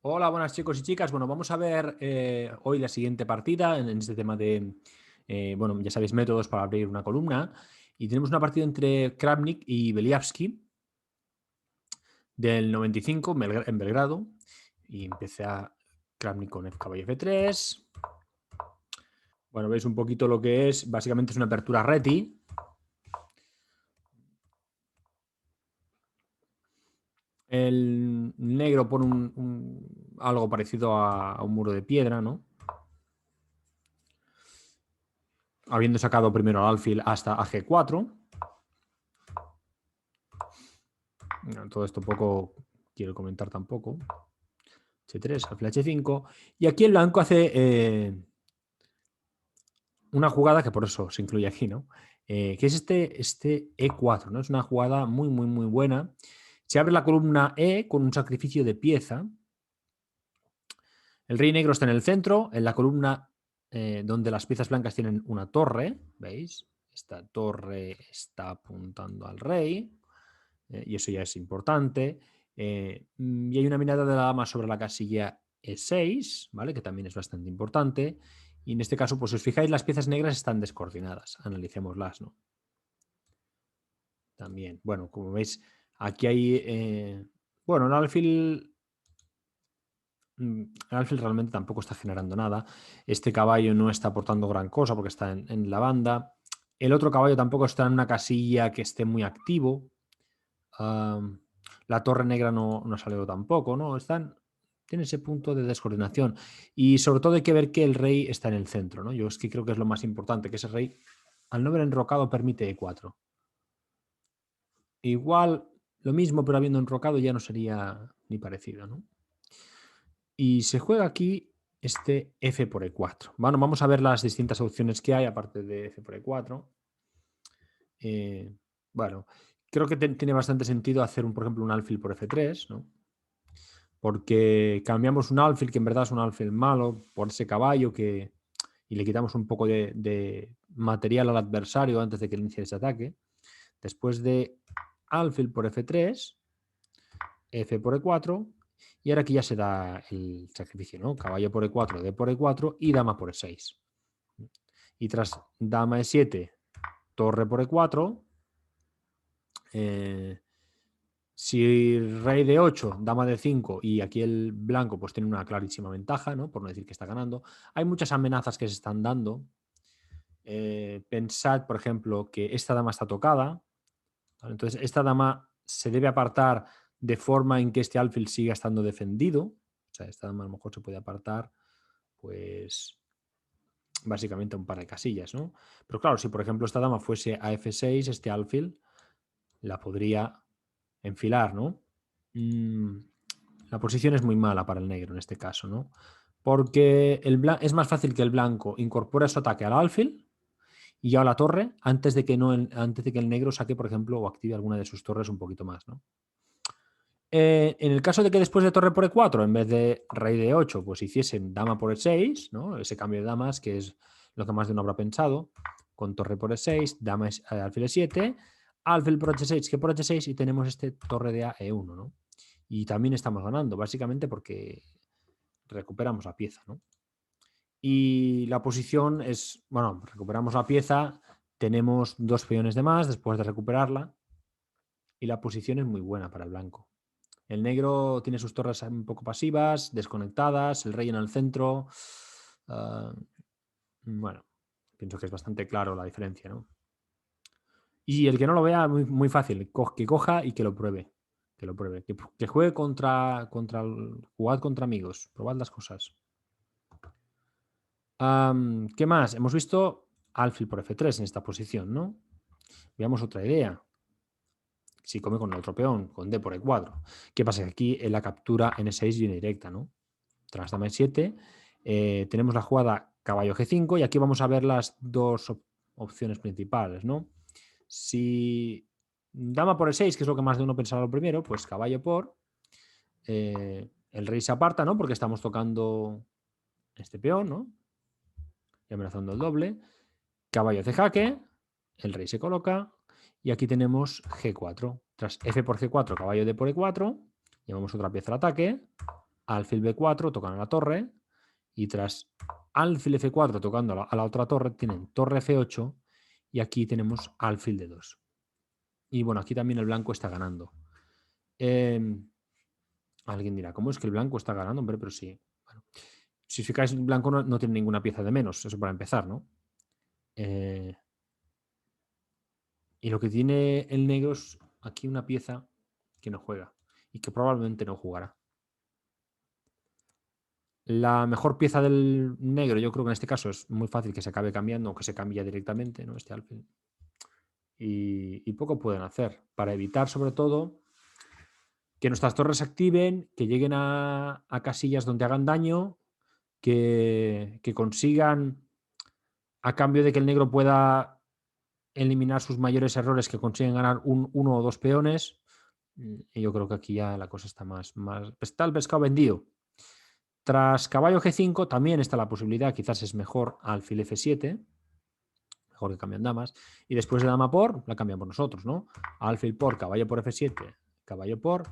Hola, buenas chicos y chicas. Bueno, vamos a ver hoy la siguiente partida en este tema de, bueno, ya sabéis, métodos para abrir una columna. Y tenemos una partida entre Kramnik y Beliavsky del 95 en Belgrado. Y empieza Kramnik con F caballo F3. Bueno, veis un poquito lo que es. Básicamente es una apertura reti. El negro pone algo parecido a un muro de piedra, ¿no? Habiendo sacado primero al alfil hasta a G4. Todo esto poco quiero comentar tampoco. H3, alfil H5. Y aquí el blanco hace una jugada que por eso se incluye aquí, ¿no? Que es este E4, ¿no? Es una jugada muy, muy, muy buena. Se abre la columna E con un sacrificio de pieza. El rey negro está en el centro, en la columna donde las piezas blancas tienen una torre, ¿veis? Esta torre está apuntando al rey, y eso ya es importante. Y hay una mirada de la dama sobre la casilla E6, ¿vale? Que también es bastante importante. Y en este caso, pues si os fijáis, las piezas negras están descoordinadas. Analicémoslas, ¿no? También, bueno, como veis, aquí hay, bueno, el alfil realmente tampoco está generando nada. Este caballo no está aportando gran cosa porque está en la banda. El otro caballo tampoco está en una casilla que esté muy activo. La torre negra no ha salido tampoco, ¿no? Tiene ese punto de descoordinación. Y sobre todo hay que ver que el rey está en el centro, ¿no? Yo es que creo que es lo más importante, que ese rey, al no ver enrocado, permite E4. Igual lo mismo, pero habiendo enrocado ya no sería ni parecido, ¿no? Y se juega aquí este F por E4. Bueno, vamos a ver las distintas opciones que hay, aparte de F por E4. Bueno, creo que tiene bastante sentido hacer, por ejemplo, un alfil por F3, ¿no? Porque cambiamos un alfil que en verdad es un alfil malo por ese caballo y le quitamos un poco de material al adversario antes de que inicie ese ataque. Después de alfil por F3, F por E4, y ahora aquí ya se da el sacrificio, ¿no? Caballo por E4, D por E4 y dama por E6. Y tras dama E7, torre por E4, si rey de 8, dama de 5 y aquí el blanco pues tiene una clarísima ventaja, ¿no? Por no decir que está ganando. Hay muchas amenazas que se están dando. Pensad, por ejemplo, que esta dama está tocada, ¿vale? Entonces esta dama se debe apartar de forma en que este alfil siga estando defendido. O sea, esta dama a lo mejor se puede apartar, pues básicamente un par de casillas, ¿no? Pero claro, si por ejemplo esta dama fuese a F6, este alfil la podría enfilar, ¿no? La posición es muy mala para el negro en este caso, ¿no? Porque es más fácil que el blanco incorpore su ataque al alfil y ya a la torre antes de que, antes de que el negro saque, por ejemplo, o active alguna de sus torres un poquito más, ¿no? En el caso de que después de torre por E4, en vez de rey de 8, pues hiciesen dama por E6, ¿no? Ese cambio de damas, que es lo que más de uno habrá pensado, con torre por E6, dama alfil E7, alfil por H6, que por H6, y tenemos este torre de A E1, ¿no? Y también estamos ganando, básicamente porque recuperamos la pieza, ¿no? Y la posición es, bueno, recuperamos la pieza, tenemos 2 peones de más después de recuperarla, y la posición es muy buena para el blanco. El negro tiene sus torres un poco pasivas, desconectadas, el rey en el centro. Bueno, pienso que es bastante claro la diferencia, ¿no? Y el que no lo vea, muy, muy fácil, que coja y que lo pruebe. Que lo pruebe. Que juegue jugad contra amigos, probad las cosas. ¿Qué más? Hemos visto alfil por F3 en esta posición, ¿no? Veamos otra idea. Si come con el otro peón, con D por E4. ¿Qué pasa? Que aquí en la captura en E6 viene directa, ¿no? Tras dama E7, tenemos la jugada caballo G5 y aquí vamos a ver las dos opciones principales, ¿no? Si dama por E6, que es lo que más de uno pensaba lo primero, pues caballo por, el rey se aparta, ¿no? Porque estamos tocando este peón, ¿no? Y amenazando el doble. Caballo hace jaque, el rey se coloca y aquí tenemos G4. Tras F por G4, caballo D por E4, llevamos otra pieza al ataque alfil B4 tocan a la torre y tras alfil F4 tocando a la otra torre tienen torre F8 y aquí tenemos alfil D2. Y bueno, aquí también el blanco está ganando. Alguien dirá, ¿cómo es que el blanco está ganando? Hombre, pero sí. Bueno, si os fijáis, el blanco no tiene ninguna pieza de menos, eso para empezar, ¿no? Y lo que tiene el negro es aquí una pieza que no juega y que probablemente no jugará. La mejor pieza del negro, yo creo que en este caso es muy fácil que se acabe cambiando o que se cambie directamente, ¿no? Este alfil. Y poco pueden hacer para evitar, sobre todo, que nuestras torres se activen, que lleguen a casillas donde hagan daño, que consigan, a cambio de que el negro pueda eliminar sus mayores errores, que consiguen ganar uno o dos peones. Y yo creo que aquí ya la cosa está más está el pescado vendido. Tras caballo G5 también está la posibilidad, quizás es mejor alfil F7, mejor que cambian damas, y después de dama por, la cambiamos nosotros, ¿no? Alfil por, caballo por F7, caballo por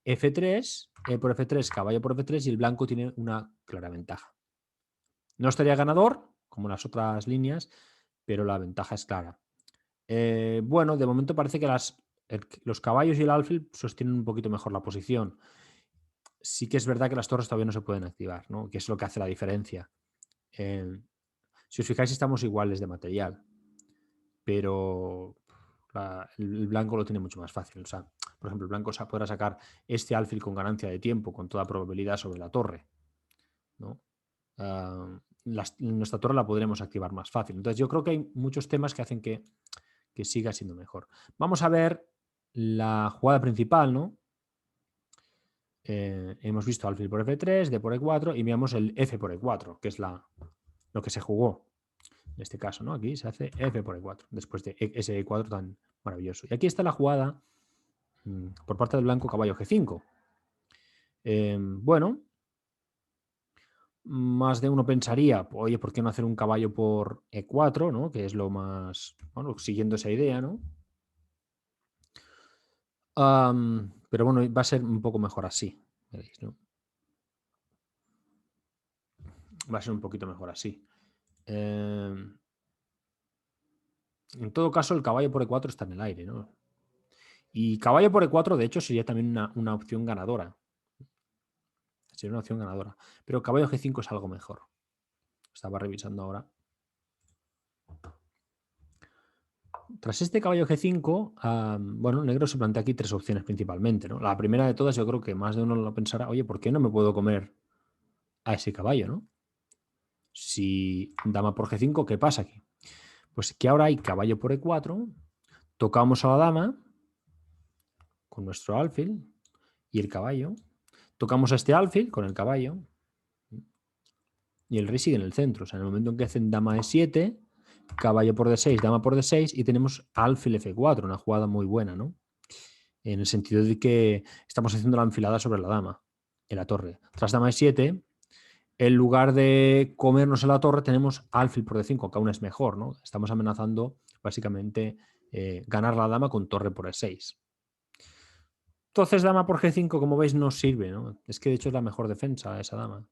F3, E por F3, caballo por F3, y el blanco tiene una clara ventaja. No estaría ganador, como las otras líneas, pero la ventaja es clara. Bueno, de momento parece que los caballos y el alfil sostienen un poquito mejor la posición. Sí que es verdad que las torres todavía no se pueden activar, ¿no? Que es lo que hace la diferencia. Si os fijáis, estamos iguales de material, pero el blanco lo tiene mucho más fácil. O sea, por ejemplo, el blanco podrá sacar este alfil con ganancia de tiempo, con toda probabilidad sobre la torre, ¿no? Nuestra torre la podremos activar más fácil. Entonces, yo creo que hay muchos temas que hacen que siga siendo mejor. Vamos a ver la jugada principal, ¿no? Hemos visto alfil por F3, D por E4 y veamos el F por E4, que es lo que se jugó. En este caso, ¿no? Aquí se hace F por E4, después de ese E4 tan maravilloso. Y aquí está la jugada por parte del blanco, caballo G5. Bueno, más de uno pensaría, oye, ¿por qué no hacer un caballo por E4, ¿no? Que es lo más, bueno, siguiendo esa idea, ¿no? Pero bueno, va a ser un poco mejor así, veréis, ¿no? Va a ser un poquito mejor así. En todo caso, el caballo por E4 está en el aire, ¿no? Y caballo por E4, de hecho, sería también una opción ganadora. Sería una opción ganadora. Pero caballo G5 es algo mejor. Estaba revisando ahora. Tras este caballo G5, bueno, el negro se plantea aquí tres opciones principalmente, ¿no? La primera de todas, yo creo que más de uno lo pensará, oye, ¿por qué no me puedo comer a ese caballo, ¿no? Si dama por G5, ¿qué pasa aquí? Pues que ahora hay caballo por E4, tocamos a la dama con nuestro alfil y el caballo, tocamos a este alfil con el caballo y el rey sigue en el centro. O sea, en el momento en que hacen dama E7, caballo por D6, dama por D6 y tenemos alfil F4, una jugada muy buena, ¿no? En el sentido de que estamos haciendo la enfilada sobre la dama en la torre. Tras dama E7, en lugar de comernos en la torre, tenemos alfil por D5, que aún es mejor, ¿no? Estamos amenazando básicamente ganar la dama con torre por E6. Entonces, dama por G5, como veis, no sirve, ¿no? Es que de hecho es la mejor defensa esa dama.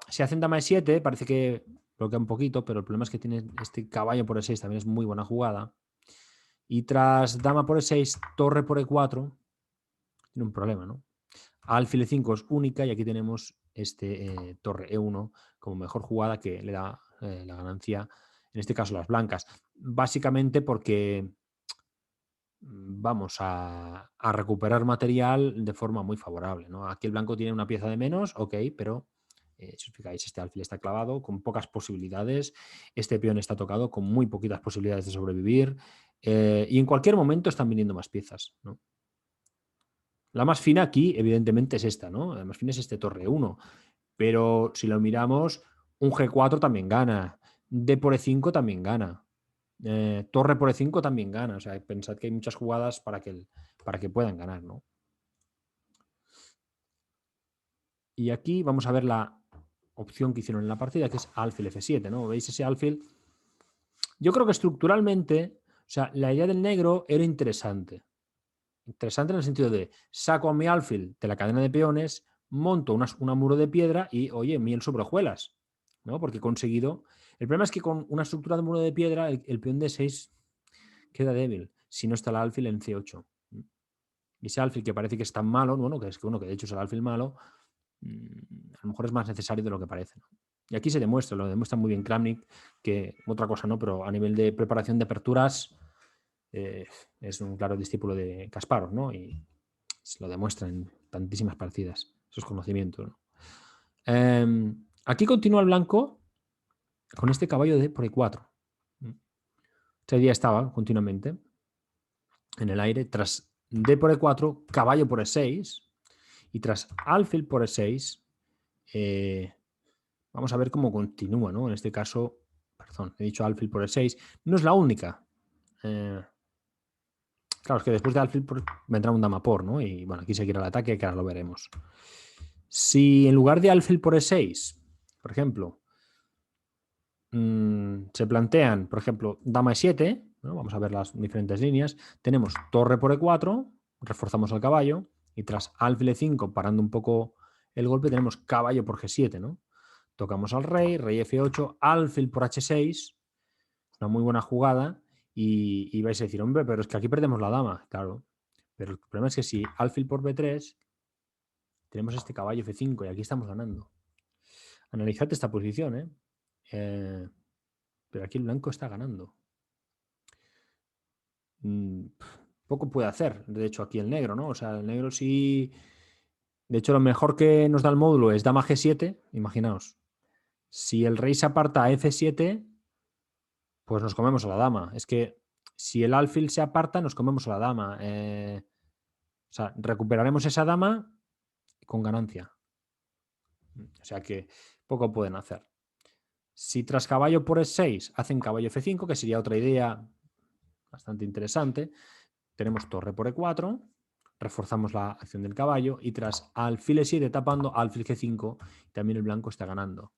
Si hacen dama E7, parece que bloquea un poquito, pero el problema es que tiene este caballo por E6, también es muy buena jugada. Y tras dama por E6, torre por E4, tiene un problema, ¿no? Alfil E5 es única y aquí tenemos este torre E1 como mejor jugada que le da la ganancia, en este caso las blancas. Básicamente porque vamos a recuperar material de forma muy favorable, ¿no? Aquí el blanco tiene una pieza de menos, ok, pero si os fijáis, este alfil está clavado con pocas posibilidades, este peón está tocado con muy poquitas posibilidades de sobrevivir y en cualquier momento están viniendo más piezas, ¿no? La más fina aquí, evidentemente, es esta, ¿no? La más fina es este torre 1, pero si lo miramos, un G4 también gana, D por E5 también gana. Torre por E5 también gana. O sea, pensad que hay muchas jugadas para que puedan ganar, ¿no? Y aquí vamos a ver la opción que hicieron en la partida, que es alfil F7, ¿no? ¿Veis ese alfil? Yo creo que estructuralmente, o sea, la idea del negro era interesante. Interesante en el sentido de saco a mi alfil de la cadena de peones, monto una muro de piedra y, oye, miel sobre hojuelas, ¿no? Porque he conseguido... El problema es que con una estructura de muro de piedra el peón de 6 queda débil si no está el alfil en C8. Y ese alfil que parece que es tan malo, bueno, que de hecho es el alfil malo, a lo mejor es más necesario de lo que parece, ¿no? Y aquí se demuestra, lo demuestra muy bien Kramnik, que otra cosa no, pero a nivel de preparación de aperturas es un claro discípulo de Kasparov, ¿no? Y se lo demuestra en tantísimas partidas, esos conocimientos, ¿no? Aquí continúa el blanco con este caballo de por E4. Este día estaba continuamente en el aire, tras D por E4, caballo por E6, y tras alfil por E6, vamos a ver cómo continúa, ¿no? En este caso, perdón, he dicho alfil por E6, no es la única. Claro, es que después de alfil vendrá un dama por, ¿no? Y bueno, aquí seguirá el ataque, que ahora lo veremos. Si en lugar de alfil por E6, por ejemplo, se plantean, por ejemplo, dama E7, ¿no? Vamos a ver las diferentes líneas, tenemos torre por E4, reforzamos el caballo, y tras alfil E5, parando un poco el golpe, tenemos caballo por G7, ¿no? Tocamos al rey, rey F8, alfil por H6, una muy buena jugada, y vais a decir, hombre, pero es que aquí perdemos la dama, claro. Pero el problema es que si alfil por B3, tenemos este caballo F5 y aquí estamos ganando. Analizad esta posición, pero aquí el blanco está ganando. Poco puede hacer, de hecho, aquí el negro, ¿no? O sea, el negro sí... De hecho, lo mejor que nos da el módulo es dama G7, imaginaos. Si el rey se aparta a F7, pues nos comemos a la dama. Es que si el alfil se aparta, nos comemos a la dama. O sea, recuperaremos esa dama con ganancia. O sea que poco pueden hacer. Si tras caballo por E6 hacen caballo F5, que sería otra idea bastante interesante, tenemos torre por E4, reforzamos la acción del caballo y tras alfil E7 tapando alfil G5, también el blanco está ganando.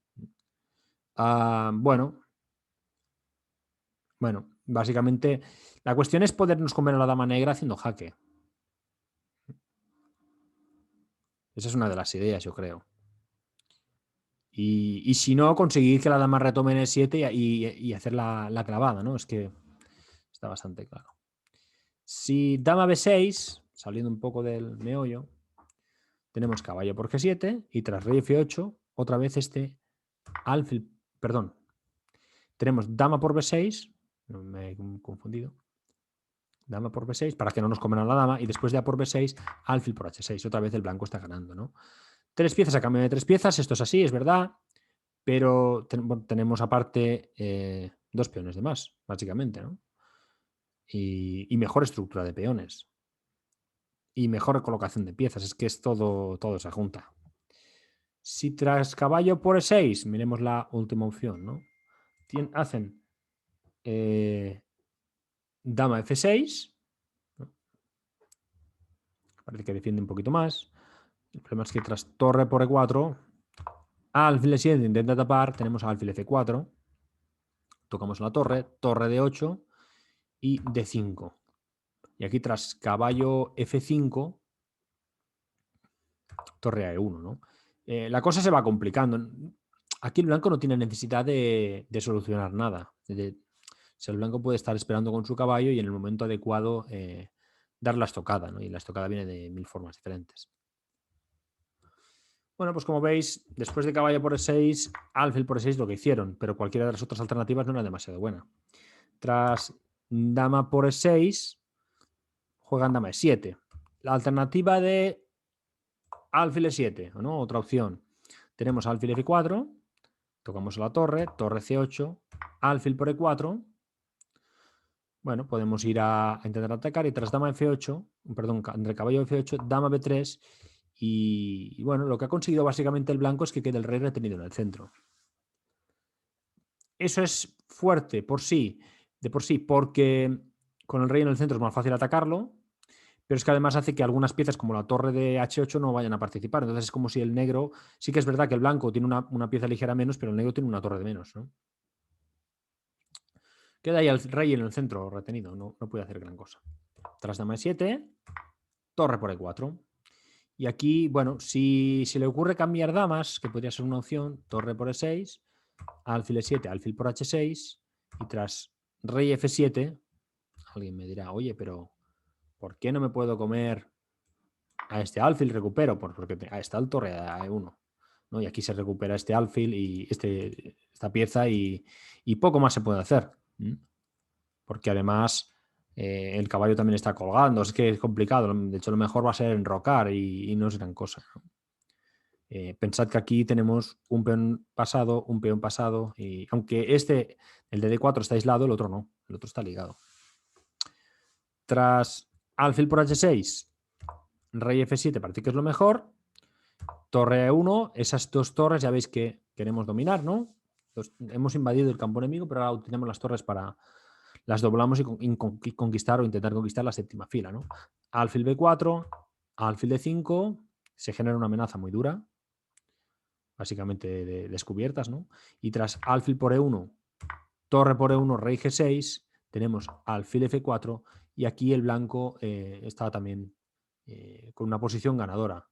Bueno, básicamente la cuestión es podernos comer a la dama negra haciendo jaque. Esa es una de las ideas, yo creo. Y si no, conseguir que la dama retome en E7 y hacer la clavada, ¿no? Es que está bastante claro. Si dama B6, saliendo un poco del meollo, tenemos caballo por G7 y tras rey F8, otra vez este alfil, perdón, tenemos dama por B6, me he confundido, dama por B6 para que no nos coman a la dama y después de A por B6, alfil por H6, otra vez el blanco está ganando, ¿no? 3 piezas a cambio de 3 piezas, esto es así, es verdad, pero tenemos aparte 2 peones de más, básicamente, ¿no? Y mejor estructura de peones. Y mejor colocación de piezas, es que es todo se junta. Si tras caballo por E6, miremos la última opción, ¿no? Hacen dama F6, ¿no? Parece que defiende un poquito más. El problema es que tras torre por E4, alfil E7 intenta tapar, tenemos alfil F4, tocamos la torre, torre D8 y D5. Y aquí tras caballo F5, torre a E1, ¿no? La cosa se va complicando. Aquí el blanco no tiene necesidad de solucionar nada. O sea, el blanco puede estar esperando con su caballo y en el momento adecuado dar la estocada, ¿no? Y la estocada viene de 1000 formas diferentes. Bueno, pues como veis, después de caballo por E6, alfil por E6 lo que hicieron, pero cualquiera de las otras alternativas no era demasiado buena. Tras dama por E6, juegan dama E7. La alternativa de alfil E7, ¿no? Otra opción. Tenemos alfil F4, tocamos la torre, torre C8, alfil por E4. Bueno, podemos ir a intentar atacar y tras dama F8, perdón, entre caballo F8, dama B3 y bueno, lo que ha conseguido básicamente el blanco es que quede el rey retenido en el centro. Eso es fuerte de por sí, porque con el rey en el centro es más fácil atacarlo, pero es que además hace que algunas piezas como la torre de H8 no vayan a participar. Entonces es como si el negro, sí que es verdad que el blanco tiene una pieza ligera menos, pero el negro tiene una torre de menos, ¿no? Queda ahí el rey en el centro retenido, no puede hacer gran cosa. Tras dama E7, torre por E4. Y aquí, bueno, si se le ocurre cambiar damas, que podría ser una opción, torre por E6, alfil E7, alfil por H6, y tras rey F7, alguien me dirá, oye, pero ¿por qué no me puedo comer a este alfil? Recupero, porque está el torre a E1. ¿no? Y aquí se recupera este alfil y esta pieza y poco más se puede hacer. Porque además el caballo también está colgando, es que es complicado. De hecho, lo mejor va a ser enrocar y no es gran cosa. ¿no? Pensad que aquí tenemos un peón pasado, y aunque el de D4 está aislado, el otro no, el otro está ligado. Tras alfil por H6, rey F7 parece que es lo mejor, torre E1, esas dos torres ya veis que queremos dominar, ¿no? Entonces, hemos invadido el campo enemigo, pero ahora utilizamos las torres para... las doblamos y conquistar o intentar conquistar la séptima fila, ¿no? Alfil B4, alfil D5, se genera una amenaza muy dura, básicamente de descubiertas, ¿no? Y tras alfil por E1, torre por E1, rey G6, tenemos alfil F4 y aquí el blanco está también con una posición ganadora.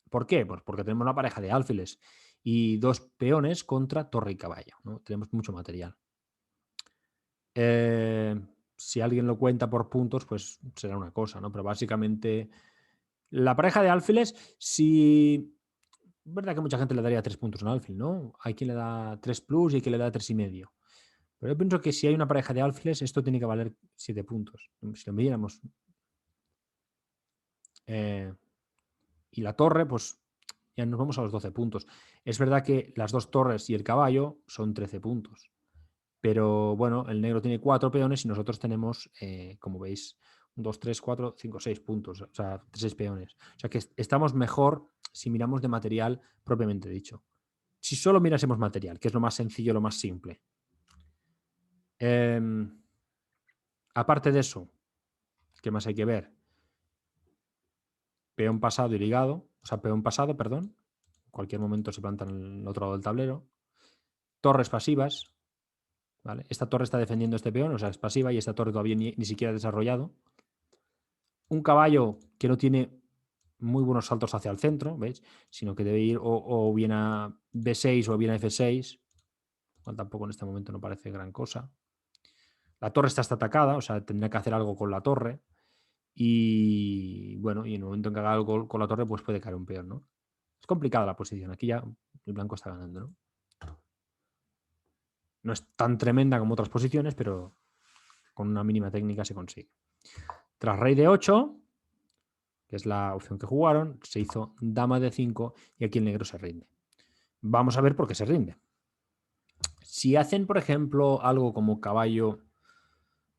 ¿Por qué? Pues porque tenemos una pareja de alfiles y dos peones contra torre y caballo, ¿no? Tenemos mucho material. Si alguien lo cuenta por puntos, pues será una cosa, ¿no? Pero básicamente la pareja de alfiles, si... Es verdad que mucha gente le daría 3 puntos a un alfil, ¿no? Hay quien le da 3 plus y hay quien le da 3,5. Pero yo pienso que si hay una pareja de alfiles, esto tiene que valer 7 puntos. Si lo midiéramos. Y la torre, pues ya nos vamos a los 12 puntos. Es verdad que las dos torres y el caballo son 13 puntos. Pero bueno, el negro tiene 4 peones y nosotros tenemos, como veis, 2, 3, 4, 5, 6 puntos. O sea, 6 peones. O sea que estamos mejor si miramos de material propiamente dicho. Si solo mirásemos material, que es lo más sencillo, lo más simple. Aparte de eso, ¿qué más hay que ver? Peón pasado y ligado. O sea, peón pasado, perdón. En cualquier momento se planta en el otro lado del tablero. Torres pasivas. ¿Vale? Esta torre está defendiendo este peón, o sea, es pasiva y esta torre todavía ni siquiera ha desarrollado. Un caballo que no tiene muy buenos saltos hacia el centro, ¿veis? Sino que debe ir o bien a B6 o bien a F6. Cual tampoco en este momento no parece gran cosa. La torre está atacada, o sea, tendría que hacer algo con la torre. Y bueno, y en el momento en que haga algo con la torre, pues puede caer un peón, ¿no? Es complicada la posición. Aquí ya el blanco está ganando, ¿no? No es tan tremenda como otras posiciones, pero con una mínima técnica se consigue. Tras rey de 8, que es la opción que jugaron, se hizo dama de 5 y aquí el negro se rinde. Vamos a ver por qué se rinde. Si hacen, por ejemplo, algo como caballo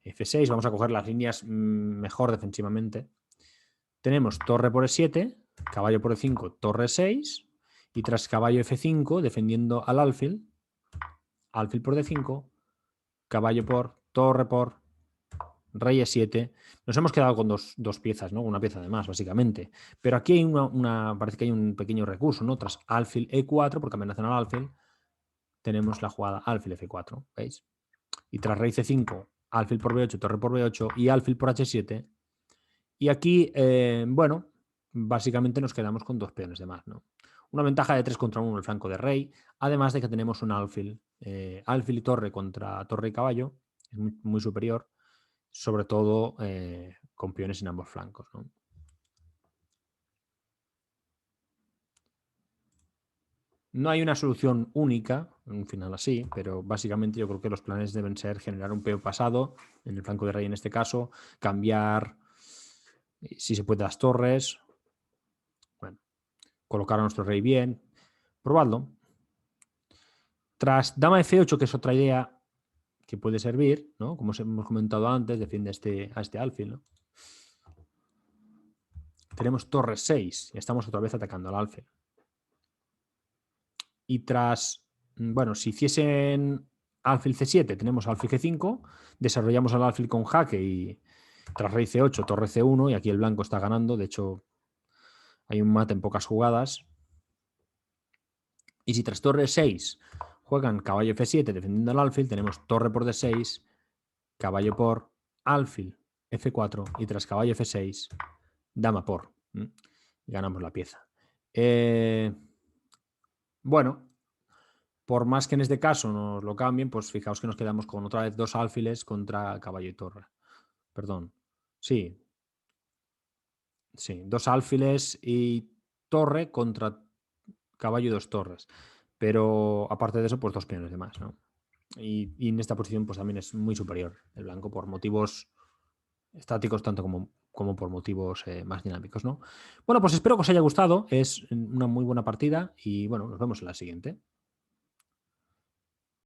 F6, vamos a coger las líneas mejor defensivamente. Tenemos torre por E7, caballo por E5, torre 6 y tras caballo F5 defendiendo al alfil, alfil por D5, caballo por, torre por, rey E7. Nos hemos quedado con dos piezas, ¿no? Una pieza de más, básicamente. Pero aquí hay parece que hay un pequeño recurso, ¿no? Tras alfil E4, porque amenazan al alfil, tenemos la jugada alfil F4, ¿veis? Y tras rey C5, alfil por B8, torre por B8 y alfil por H7. Y aquí, bueno, básicamente nos quedamos con 2 peones de más, ¿no? Una ventaja de 3 contra 1 en el flanco de rey, además de que tenemos un alfil. Alfil y torre contra torre y caballo, es muy, muy superior, sobre todo con peones en ambos flancos, ¿no? No hay una solución única, en un final así, pero básicamente yo creo que los planes deben ser generar un peón pasado, en el flanco de rey en este caso, cambiar, si se puede, las torres, bueno, colocar a nuestro rey bien, probadlo. Tras dama F8, que es otra idea que puede servir, ¿no? Como hemos comentado antes, defiende a este alfil, ¿no? Tenemos torre 6 y estamos otra vez atacando al alfil. Y tras, bueno, si hiciesen alfil C7, tenemos alfil G5, desarrollamos al alfil con jaque y tras rey C8, torre C1 y aquí el blanco está ganando, de hecho hay un mate en pocas jugadas. Y si tras torre 6 juegan caballo F7 defendiendo al alfil, tenemos torre por D6, caballo por alfil F4 y tras caballo F6, dama por. Ganamos la pieza. Bueno, por más que en este caso nos lo cambien, pues fijaos que nos quedamos con otra vez 2 alfiles contra caballo y torre. Perdón. Sí, sí, 2 alfiles y torre contra caballo y 2 torres. Pero aparte de eso, pues 2 peones de más, ¿no? Y en esta posición, pues también es muy superior el blanco por motivos estáticos, tanto como por motivos más dinámicos, ¿no? Bueno, pues espero que os haya gustado. Es una muy buena partida y bueno, nos vemos en la siguiente.